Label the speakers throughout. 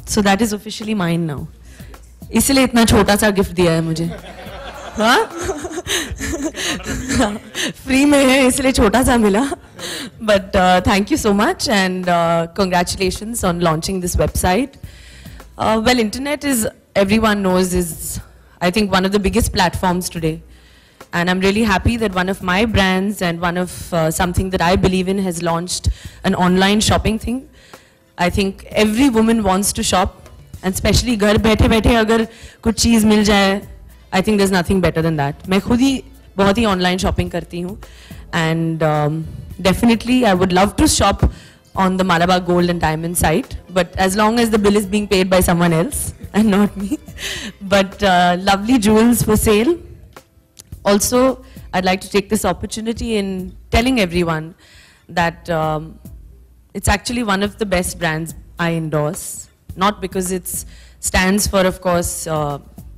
Speaker 1: So that is officially mine now. इसलिए इतना छोटा सा गिफ्ट दिया है मुझे. हाँ? फ्री में है इसलिए छोटा सा मिला. But thank you so much and congratulations on launching this website. Well, internet is, everyone knows, is I think one of the biggest platforms today. And I'm really happy that one of my brands and one of something that I believe in has launched an online shopping thing. I think every woman wants to shop, and especially घर बैठे बैठे अगर कुछ चीज़ मिल जाए, I think there's nothing better than that. मैं खुद ही बहुत ही online shopping करती हूँ, and definitely I would love to shop on the Malabar Gold and Diamond site, but as long as the bill is being paid by someone else and not me. But lovely jewels for sale. Also, I'd like to take this opportunity in telling everyone that it's actually one of the best brands I endorse. Not because it stands for, of course,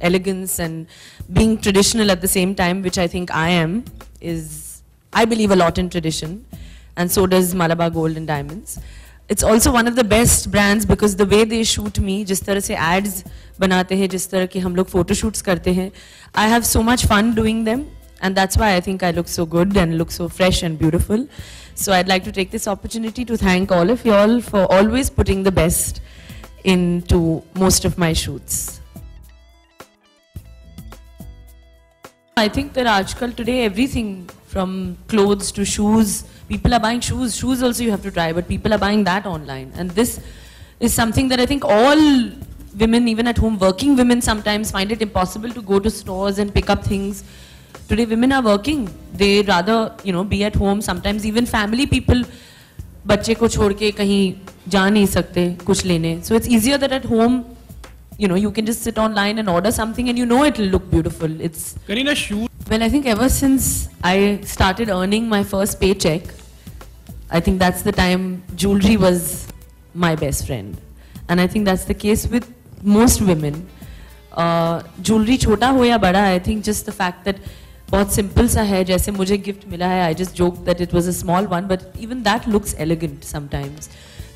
Speaker 1: elegance and being traditional at the same time, which I think I am, I believe a lot in tradition, and so does Malabar Gold and Diamonds. It's also one of the best brands because the way they shoot me, जिस तरह से ads बनाते हैं, जिस तरह के हम लोग photo shoots करते हैं, I have so much fun doing them, and that's why I think I look so good and look so fresh and beautiful. So I'd like to take this opportunity to thank all of you all for always putting the best into most of my shoots. I think that aajkal today everything from clothes to shoes, people are buying shoes. Shoes also you have to try, but people are buying that online. And this is something that I think all women, even at home, working women sometimes find it impossible to go to stores and pick up things. Today women are working. They rather, be at home. Sometimes even family people, बच्चे को छोड़ के कहीं जा नहीं सकते कुछ लेने. So it's easier that at home, you can just sit online and order something and it'll look beautiful.
Speaker 2: Kareena, shoot.
Speaker 1: Well, I think ever since I started earning my first paycheck, I think that's the time jewelry was my best friend. And I think that's the case with most women. Jewelry छोटा हो या बड़ा, I think just the fact that बहुत simple सा है, जैसे मुझे gift मिला है, I just joked that it was a small one, but even that looks elegant sometimes.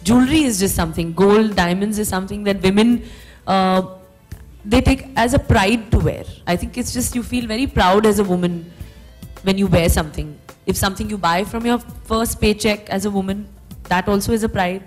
Speaker 1: Jewelry is just something. Gold, diamonds is something that women, they take as a pride to wear. I think it's just, you feel very proud as a woman when you wear something. If something you buy from your first paycheck as a woman, that also is a pride.